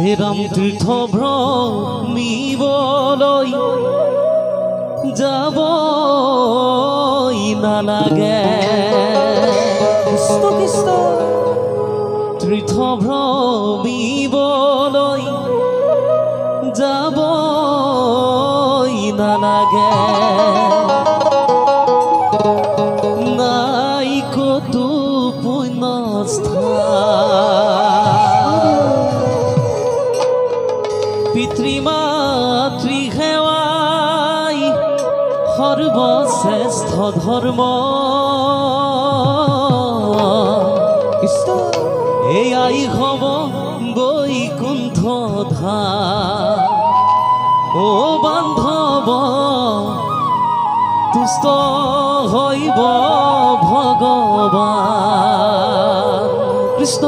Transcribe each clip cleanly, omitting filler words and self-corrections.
হেৰাম তীৰ্থ ভ্ৰমিবলৈ যাবই নালাগে। কৃষ্ণ কৃষ্ণ তীৰ্থ ভ্ৰমিবলৈ যাবই নালাগে। নাই কতো পুণ্যস্থান, পিতৃ মাতৃ সেৱাই সৰ্বশ্ৰেষ্ঠ ধৰ্ম। এয়াই হব বৈকুণ্ঠ ধাম। ও বান্ধৱ তুষ্ট হইব ভগৱান কৃষ্ণ।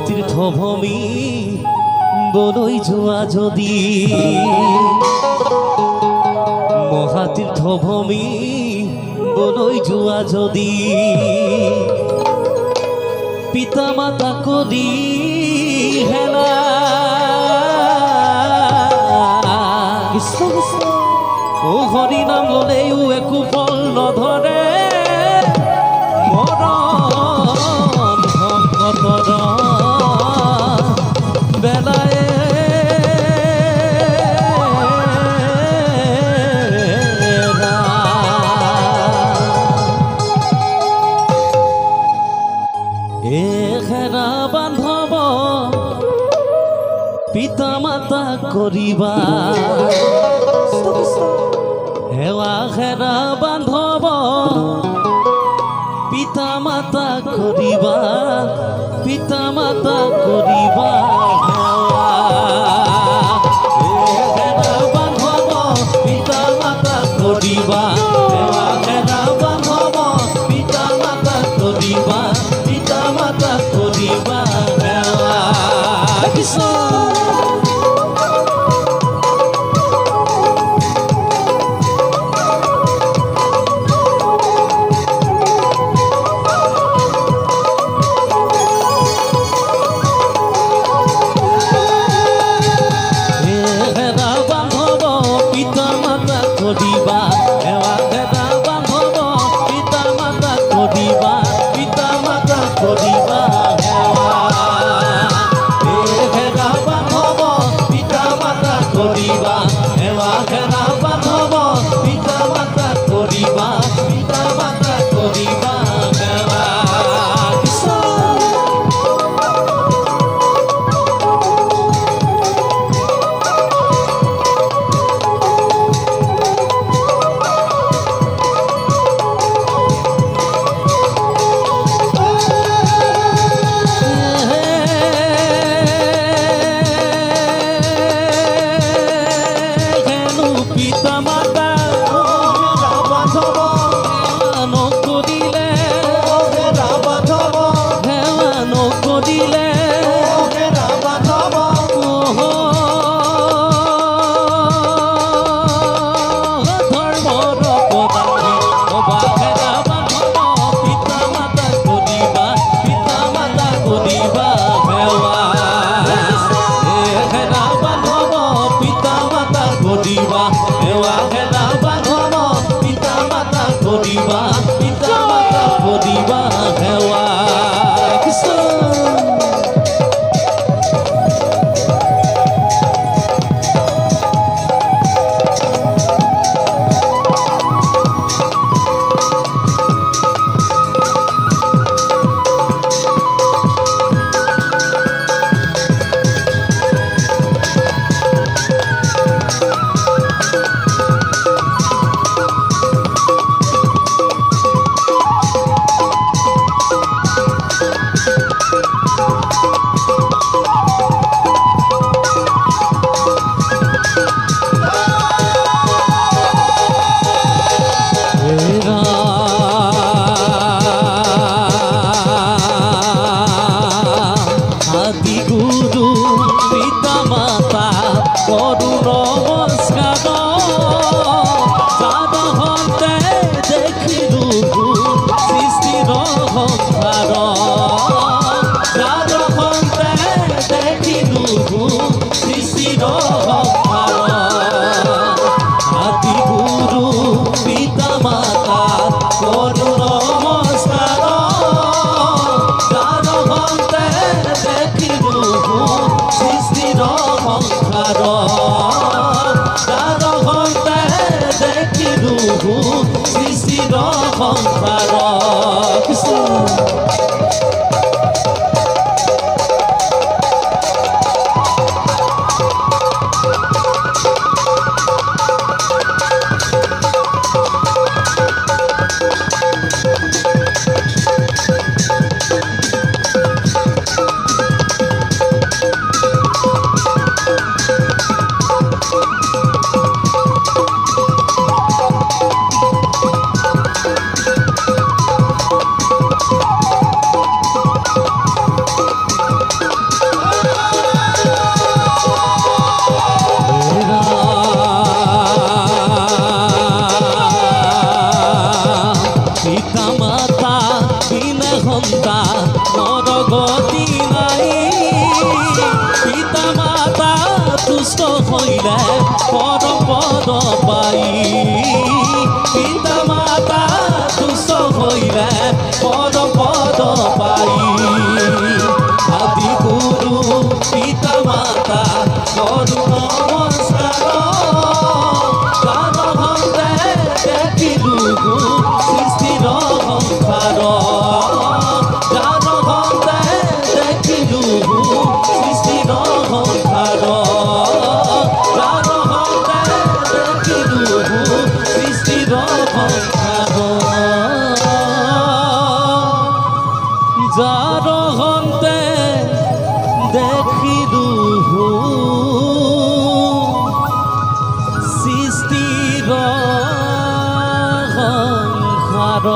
মহাতীৰ্থভূমি বলৈ যোৱা যদি মহাতীৰ্থভূমি বলৈ যোৱা যদি পিতা মাতা কৰি হেলা কৃষ্ণ কৃষ্ণ ও হৰি নাম ল'লেও একো ফল নধৰে মৰণ ভকতৰ বেলায়ে এখেৰা বান্ধৱ পিতা মাতা কৰিবা কৃষ্ণ কৃষ্ণ হেৱা খেৰা বান্ধৱ পিতা মাতা কৰিবা পিতা মাতা কৰিবা হেৱা বান্ধৱ পিতা মাতা কৰিবা হেৱা খেৰা বান্ধৱ পিতা মাতা কৰিবা পিতা মাতা কৰিবা হেৱা কৃষ্ণ কৰিবা হেৱা খেৰা বান্ধৱ পিতা মাতা কৰিবা পিতা মাতা কৰিবা হেৱা খেৰা বান্ধৱ পিতা মাতা কৰিবা হেৱা খেৰা বান্ধৱ পিতা মাতা কৰিবা পিতা মাতা কৰিবা হেৱা কৃষ্ণ পিতা মাতা নকৰিলে সেৱা নকৰিলে ধৰ্মৰ পদাৰ্থ অবা খেৰা বান্ধৱ পিতা মাতা কৰিবা পিতা মাতা কৰিবা সেৱা খেৰা বান্ধৱ পিতা মাতা কৰিবা সেৱা খেৰা বান্ধৱ পিতা মাতা কৰিবা পিতা মাতা কৰিবা সেৱা কৃষ্ণ আদি গুরু পিতা মাতা করু নমস্কার সাধহতে দেখিলু সৃষ্টির সংসার সাধহতে দেখিলু সৃষ্টির সংসার আদি গুরু পিতা মাতা করু নমস্কার সাধহতে দেখিলু সৃষ্টির সংসার সাধহতে দেখিলু সৃষ্টির সংসার কৃষ্ণ পদ পাই পিতা মাতা তুচ্ছ হইলে পৰম পদ পাই আদি গুৰু পিতা মাতা কৰো নমস্কাৰ গানহতে দেখিলো সৃষ্টিৰ সংসাৰ গানহতে দেখিলো সৃষ্টিৰ সংসাৰ গানহতে দেখিলো সৃষ্টিৰ সংসাৰ যাৰ হন্তে দেখিলো সৃষ্টিৰ সংসাৰ